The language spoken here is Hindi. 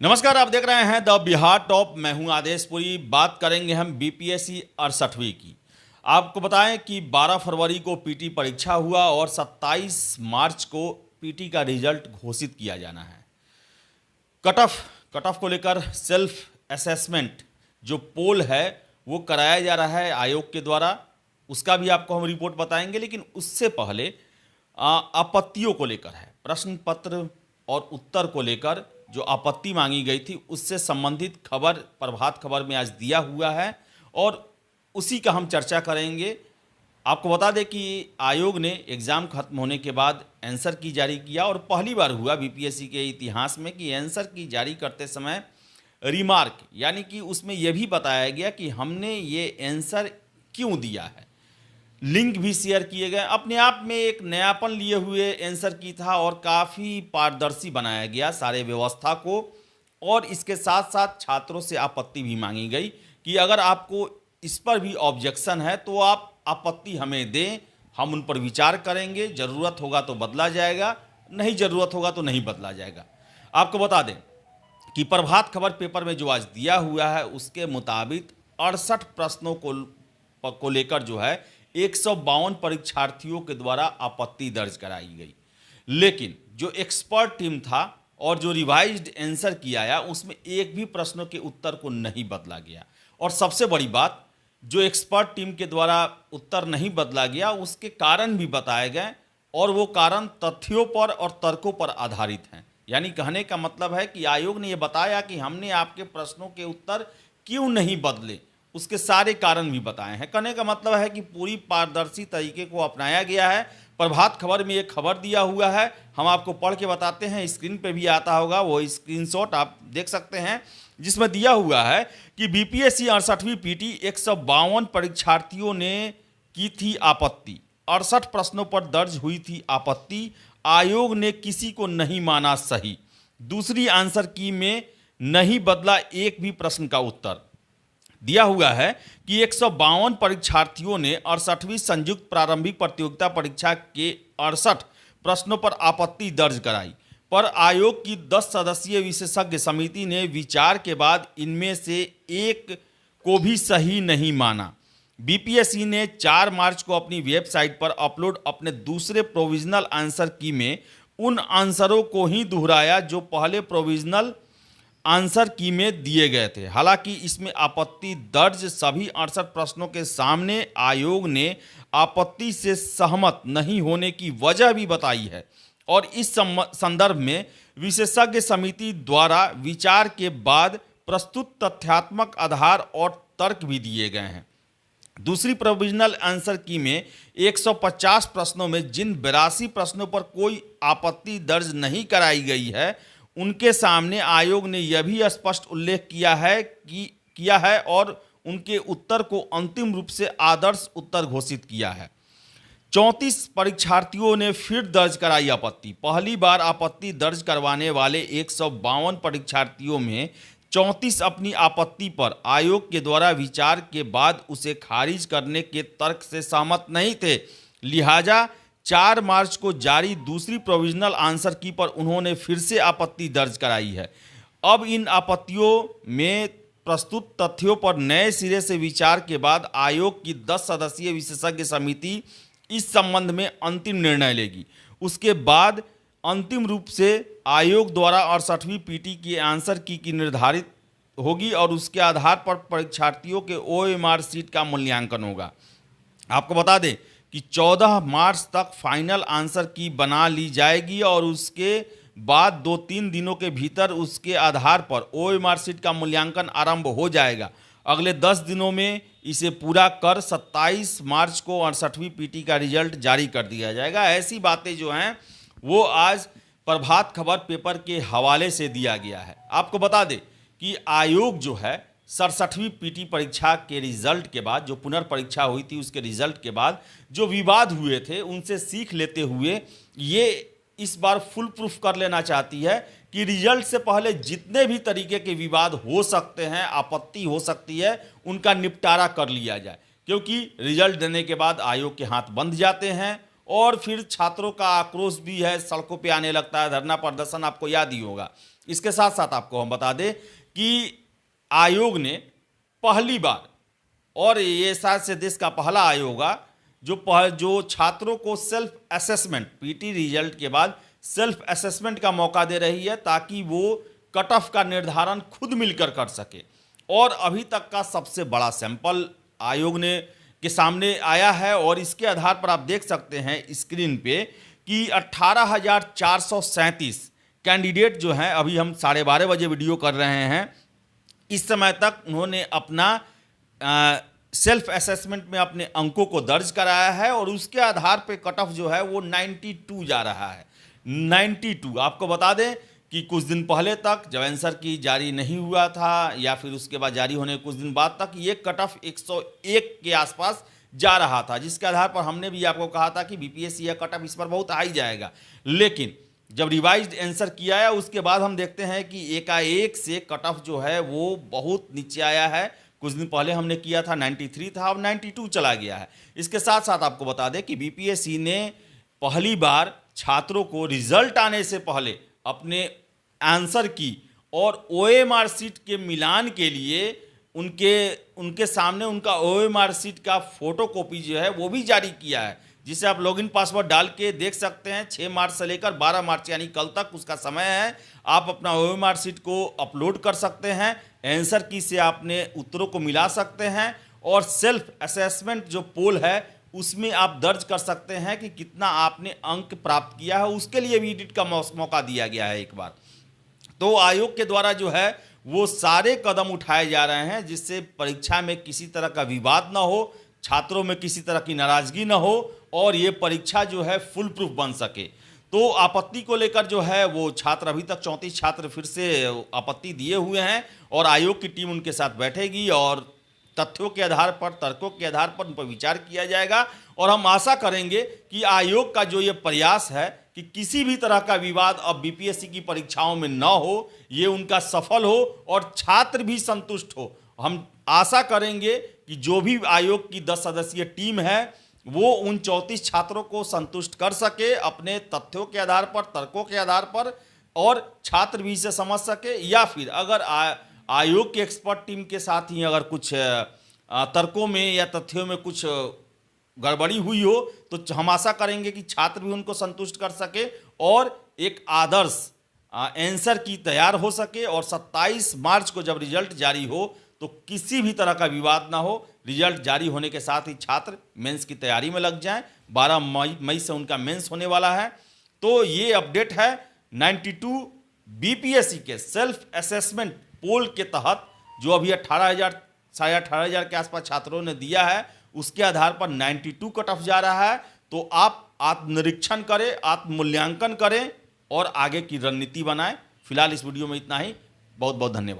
नमस्कार, आप देख रहे हैं द बिहार टॉप। मैं हूं आदेशपुरी। बात करेंगे हम बीपीएससी 68वीं की। आपको बताएं कि 12 फरवरी को पीटी परीक्षा हुआ और 27 मार्च को पीटी का रिजल्ट घोषित किया जाना है। कट ऑफ को लेकर सेल्फ असेसमेंट जो पोल है वो कराया जा रहा है आयोग के द्वारा। उसका भी आपको हम रिपोर्ट बताएंगे, लेकिन उससे पहले आपत्तियों को लेकर है। प्रश्न पत्र और उत्तर को लेकर जो आपत्ति मांगी गई थी उससे संबंधित खबर प्रभात खबर में आज दिया हुआ है और उसी का हम चर्चा करेंगे। आपको बता दें कि आयोग ने एग्ज़ाम खत्म होने के बाद आंसर की जारी किया और पहली बार हुआ बीपीएससी के इतिहास में कि आंसर की जारी करते समय रिमार्क यानी कि उसमें यह भी बताया गया कि हमने ये आंसर क्यों दिया है। लिंक भी शेयर किए गए। अपने आप में एक नयापन लिए हुए आंसर की था और काफ़ी पारदर्शी बनाया गया सारे व्यवस्था को। और इसके साथ साथ छात्रों से आपत्ति भी मांगी गई कि अगर आपको इस पर भी ऑब्जेक्शन है तो आप आपत्ति हमें दें, हम उन पर विचार करेंगे। ज़रूरत होगा तो बदला जाएगा, नहीं ज़रूरत होगा तो नहीं बदला जाएगा। आपको बता दें कि प्रभात खबर पेपर में जो आज दिया हुआ है उसके मुताबिक 68 प्रश्नों को लेकर जो है 152 परीक्षार्थियों के द्वारा आपत्ति दर्ज कराई गई। लेकिन जो एक्सपर्ट टीम था और जो रिवाइज्ड आंसर किया आया उसमें एक भी प्रश्नों के उत्तर को नहीं बदला गया। और सबसे बड़ी बात, जो एक्सपर्ट टीम के द्वारा उत्तर नहीं बदला गया उसके कारण भी बताए गए और वो कारण तथ्यों पर और तर्कों पर आधारित हैं। यानी कहने का मतलब है कि आयोग ने ये बताया कि हमने आपके प्रश्नों के उत्तर क्यों नहीं बदले, उसके सारे कारण भी बताए हैं। कहने का मतलब है कि पूरी पारदर्शी तरीके को अपनाया गया है। प्रभात खबर में एक खबर दिया हुआ है, हम आपको पढ़ के बताते हैं। स्क्रीन पे भी आता होगा वो स्क्रीनशॉट आप देख सकते हैं, जिसमें दिया हुआ है कि बीपीएससी 68वीं पीटी 152 परीक्षार्थियों ने की थी आपत्ति। 68 प्रश्नों पर दर्ज हुई थी आपत्ति। आयोग ने किसी को नहीं माना सही। दूसरी आंसर की में नहीं बदला एक भी प्रश्न का उत्तर। दिया हुआ है कि 152 परीक्षार्थियों ने 68वीं संयुक्त प्रारंभिक प्रतियोगिता परीक्षा के 68 प्रश्नों पर आपत्ति दर्ज कराई, पर आयोग की 10 सदस्यीय विशेषज्ञ समिति ने विचार के बाद इनमें से एक को भी सही नहीं माना। बीपीएससी ने 4 मार्च को अपनी वेबसाइट पर अपलोड अपने दूसरे प्रोविजनल आंसर की में उन आंसरों को ही दोहराया जो पहले प्रोविजनल आंसर की में दिए गए थे। हालांकि इसमें आपत्ति दर्ज सभी 68 प्रश्नों के सामने आयोग ने आपत्ति से सहमत नहीं होने की वजह भी बताई है और इस संदर्भ में विशेषज्ञ समिति द्वारा विचार के बाद प्रस्तुत तथ्यात्मक आधार और तर्क भी दिए गए हैं। दूसरी प्रोविजनल आंसर की में 150 प्रश्नों में जिन 82 प्रश्नों पर कोई आपत्ति दर्ज नहीं कराई गई है उनके सामने आयोग ने यह भी स्पष्ट उल्लेख किया है और उनके उत्तर को अंतिम रूप से आदर्श उत्तर घोषित किया है। 34 परीक्षार्थियों ने फिर दर्ज कराई आपत्ति। पहली बार आपत्ति दर्ज करवाने वाले 152 परीक्षार्थियों में 34 अपनी आपत्ति पर आयोग के द्वारा विचार के बाद उसे खारिज करने के तर्क से सहमत नहीं थे। लिहाजा 4 मार्च को जारी दूसरी प्रोविजनल आंसर की पर उन्होंने फिर से आपत्ति दर्ज कराई है। अब इन आपत्तियों में प्रस्तुत तथ्यों पर नए सिरे से विचार के बाद आयोग की 10 सदस्यीय विशेषज्ञ समिति इस संबंध में अंतिम निर्णय लेगी। उसके बाद अंतिम रूप से आयोग द्वारा 68वीं पीटी की आंसर की निर्धारित होगी और उसके आधार पर परीक्षार्थियों के ओएमआर सीट का मूल्यांकन होगा। आपको बता दें कि 14 मार्च तक फाइनल आंसर की बना ली जाएगी और उसके बाद 2-3 दिनों के भीतर उसके आधार पर ओएमआर सीट का मूल्यांकन आरंभ हो जाएगा। अगले 10 दिनों में इसे पूरा कर 27 मार्च को 68वीं पीटी का रिजल्ट जारी कर दिया जाएगा। ऐसी बातें जो हैं वो आज प्रभात खबर पेपर के हवाले से दिया गया है। आपको बता दें कि आयोग जो है 67वीं पीटी परीक्षा के रिजल्ट के बाद, जो पुनर्परीक्षा हुई थी उसके रिजल्ट के बाद जो विवाद हुए थे उनसे सीख लेते हुए ये इस बार फुल प्रूफ कर लेना चाहती है कि रिजल्ट से पहले जितने भी तरीके के विवाद हो सकते हैं, आपत्ति हो सकती है, उनका निपटारा कर लिया जाए। क्योंकि रिजल्ट देने के बाद आयोग के हाथ बंध जाते हैं और फिर छात्रों का आक्रोश भी है, सड़कों पे आने लगता है, धरना प्रदर्शन आपको याद ही होगा। इसके साथ साथ आपको हम बता दें कि आयोग ने पहली बार, और ये शायद से देश का पहला आयोग होगा जो छात्रों को सेल्फ असेसमेंट, पीटी रिजल्ट के बाद सेल्फ असेसमेंट का मौका दे रही है ताकि वो कट ऑफ का निर्धारण खुद मिलकर कर सके। और अभी तक का सबसे बड़ा सैंपल आयोग ने के सामने आया है और इसके आधार पर आप देख सकते हैं स्क्रीन पे कि 18,437 कैंडिडेट जो हैं, अभी हम 12:30 बजे वीडियो कर रहे हैं, इस समय तक उन्होंने अपना सेल्फ असेसमेंट में अपने अंकों को दर्ज कराया है और उसके आधार पे कट ऑफ जो है वो 92 जा रहा है। 92 आपको बता दें कि कुछ दिन पहले तक जब आंसर की जारी नहीं हुआ था या फिर उसके बाद जारी होने के कुछ दिन बाद तक ये कट ऑफ 101 के आसपास जा रहा था, जिसके आधार पर हमने भी आपको कहा था कि बीपीएससी का कट ऑफ इस पर बहुत हाई जाएगा। लेकिन जब रिवाइज्ड आंसर किया है उसके बाद हम देखते हैं कि एकाएक से कट ऑफ जो है वो बहुत नीचे आया है। कुछ दिन पहले हमने किया था 93 था, अब 92 चला गया है। इसके साथ साथ आपको बता दें कि बीपीएससी ने पहली बार छात्रों को रिजल्ट आने से पहले अपने आंसर की और ओएमआर शीट के मिलान के लिए उनके सामने उनका ओएमआर शीट का फोटोकॉपी जो है वो भी जारी किया है, जिसे आप लॉगिन पासवर्ड डाल के देख सकते हैं। 6 मार्च से लेकर 12 मार्च यानी कल तक उसका समय है। आप अपना ओएमआर शीट को अपलोड कर सकते हैं, आंसर की से आपने उत्तरों को मिला सकते हैं और सेल्फ असेसमेंट जो पोल है उसमें आप दर्ज कर सकते हैं कि कितना आपने अंक प्राप्त किया है। उसके लिए भी एडिट का मौका दिया गया है एक बार। तो आयोग के द्वारा जो है वो सारे कदम उठाए जा रहे हैं जिससे परीक्षा में किसी तरह का विवाद ना हो, छात्रों में किसी तरह की नाराजगी ना हो और ये परीक्षा जो है फुल प्रूफ बन सके। तो आपत्ति को लेकर जो है वो छात्र, अभी तक 34 छात्र फिर से आपत्ति दिए हुए हैं और आयोग की टीम उनके साथ बैठेगी और तथ्यों के आधार पर, तर्कों के आधार पर उन पर विचार किया जाएगा। और हम आशा करेंगे कि आयोग का जो ये प्रयास है कि किसी भी तरह का विवाद अब बीपीएससी की परीक्षाओं में न हो, ये उनका सफल हो और छात्र भी संतुष्ट हो। हम आशा करेंगे कि जो भी आयोग की 10 सदस्यीय टीम है वो उन 34 छात्रों को संतुष्ट कर सके अपने तथ्यों के आधार पर, तर्कों के आधार पर, और छात्र भी इसे समझ सके। या फिर अगर आयोग की एक्सपर्ट टीम के साथ ही अगर कुछ तर्कों में या तथ्यों में कुछ गड़बड़ी हुई हो तो हम आशा करेंगे कि छात्र भी उनको संतुष्ट कर सके और एक आदर्श आंसर की तैयार हो सके और 27 मार्च को जब रिजल्ट जारी हो तो किसी भी तरह का विवाद ना हो। रिजल्ट जारी होने के साथ ही छात्र मेंस की तैयारी में लग जाएं। 12 मई से उनका मेंस होने वाला है। तो ये अपडेट है 92 बीपीएससी के सेल्फ असेसमेंट पोल के तहत जो अभी 18,000 साढ़े 18,000 के आसपास छात्रों ने दिया है, उसके आधार पर 92 कट ऑफ जा रहा है। तो आप आत्मनिरीक्षण करें, आत्ममूल्यांकन करें और आगे की रणनीति बनाएं। फिलहाल इस वीडियो में इतना ही। बहुत बहुत धन्यवाद।